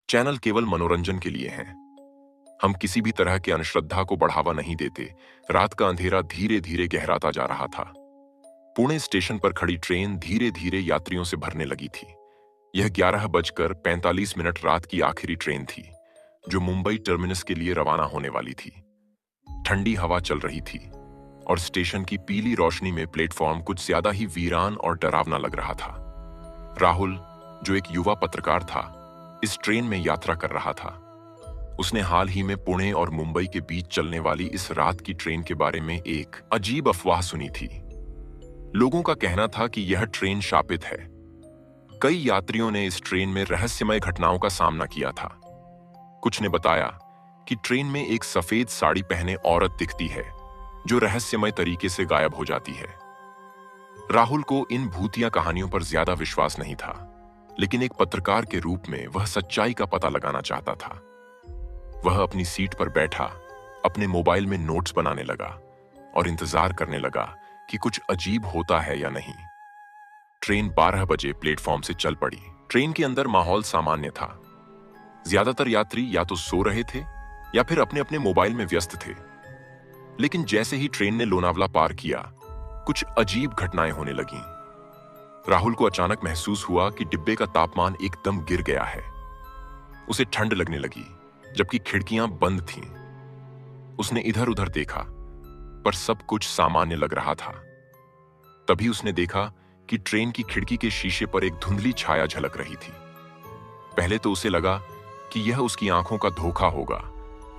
Channel केवल मनोरंजन के लिए हैं। हम किसी भी तरह के अंधश्रद्धा को बढ़ावा नहीं देते। रात का अंधेरा धीरे धीरे गहराता जा रहा था। पुणे स्टेशन पर खड़ी ट्रेन धीरे धीरे यात्रियों से भरने लगी थी। यह 11:45 रात की आखिरी ट्रेन थी, जो मुंबई टर्मिनस के लिए रवाना होने वाली थी। ठंडी हवा चल रही थी और स्टेशन की पीली रोशनी में प्लेटफॉर्म कुछ ज्यादा ही वीरान और डरावना लग रहा था। राहुल, जो एक युवा पत्रकार था, इस ट्रेन में यात्रा कर रहा था। उसने हाल ही में पुणे और मुंबई के बीच चलने वाली इस रात की ट्रेन के बारे में एक अजीब अफवाह सुनी थी। लोगों का कहना था कि यह ट्रेन शापित है। कई यात्रियों ने इस ट्रेन में रहस्यमय घटनाओं का सामना किया था। कुछ ने बताया कि ट्रेन में एक सफेद साड़ी पहने औरत दिखती है, जो रहस्यमय तरीके से गायब हो जाती है। राहुल को इन भूतिया कहानियों पर ज्यादा विश्वास नहीं था, लेकिन एक पत्रकार के रूप में वह सच्चाई का पता लगाना चाहता था। वह अपनी सीट पर बैठा अपने मोबाइल में नोट्स बनाने लगा और इंतजार करने लगा कि कुछ अजीब होता है या नहीं। ट्रेन 12 बजे प्लेटफॉर्म से चल पड़ी। ट्रेन के अंदर माहौल सामान्य था। ज्यादातर यात्री या तो सो रहे थे या फिर अपने अपने मोबाइल में व्यस्त थे। लेकिन जैसे ही ट्रेन ने लोनावला पार किया, कुछ अजीब घटनाएं होने लगीं। राहुल को अचानक महसूस हुआ कि डिब्बे का तापमान एकदम गिर गया है। उसे ठंड लगने लगी, जबकि खिड़कियां बंद थीं। उसने इधर उधर देखा, पर सब कुछ सामान्य लग रहा था। तभी उसने देखा कि ट्रेन की खिड़की के शीशे पर एक धुंधली छाया झलक रही थी। पहले तो उसे लगा कि यह उसकी आंखों का धोखा होगा,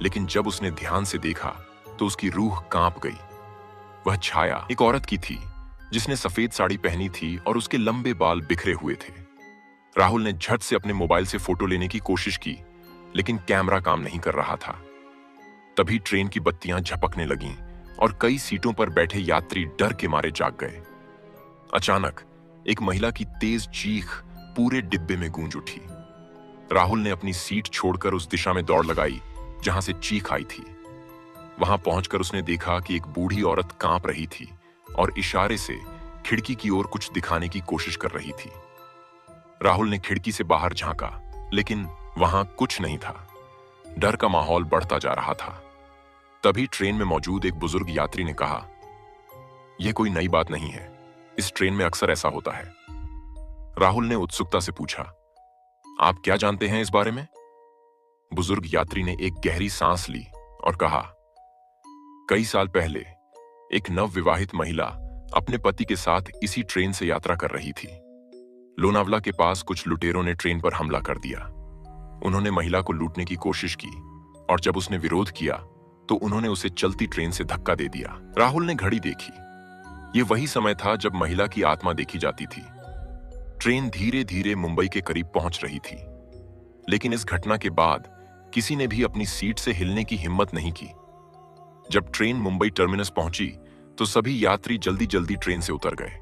लेकिन जब उसने ध्यान से देखा तो उसकी रूह कांप गई। वह छाया एक औरत की थी, जिसने सफेद साड़ी पहनी थी और उसके लंबे बाल बिखरे हुए थे। राहुल ने झट से अपने मोबाइल से फोटो लेने की कोशिश की, लेकिन कैमरा काम नहीं कर रहा था। तभी ट्रेन की बत्तियां झपकने लगीं और कई सीटों पर बैठे यात्री डर के मारे जाग गए। अचानक एक महिला की तेज चीख पूरे डिब्बे में गूंज उठी। राहुल ने अपनी सीट छोड़कर उस दिशा में दौड़ लगाई जहां से चीख आई थी। वहां पहुंचकर उसने देखा कि एक बूढ़ी औरत कांप रही थी और इशारे से खिड़की की ओर कुछ दिखाने की कोशिश कर रही थी। राहुल ने खिड़की से बाहर झांका, लेकिन वहां कुछ नहीं था। डर का माहौल बढ़ता जा रहा था। तभी ट्रेन में मौजूद एक बुजुर्ग यात्री ने कहा, यह कोई नई बात नहीं है, इस ट्रेन में अक्सर ऐसा होता है। राहुल ने उत्सुकता से पूछा, आप क्या जानते हैं इस बारे में? बुजुर्ग यात्री ने एक गहरी सांस ली और कहा, कई साल पहले एक नवविवाहित महिला अपने पति के साथ इसी ट्रेन से यात्रा कर रही थी। लोनावला के पास कुछ लुटेरों ने ट्रेन पर हमला कर दिया। उन्होंने महिला को लूटने की कोशिश की और जब उसने विरोध किया तो उन्होंने उसे चलती ट्रेन से धक्का दे दिया। राहुल ने घड़ी देखी। यह वही समय था जब महिला की आत्मा देखी जाती थी। ट्रेन धीरे धीरे मुंबई के करीब पहुंच रही थी, लेकिन इस घटना के बाद किसी ने भी अपनी सीट से हिलने की हिम्मत नहीं की। जब ट्रेन मुंबई टर्मिनस पहुंची तो सभी यात्री जल्दी जल्दी ट्रेन से उतर गए।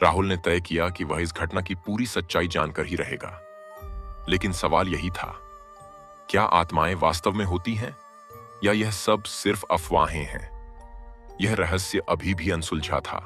राहुल ने तय किया कि वह इस घटना की पूरी सच्चाई जानकर ही रहेगा। लेकिन सवाल यही था, क्या आत्माएं वास्तव में होती हैं या यह सब सिर्फ अफवाहें हैं? यह रहस्य अभी भी अनसुलझा था।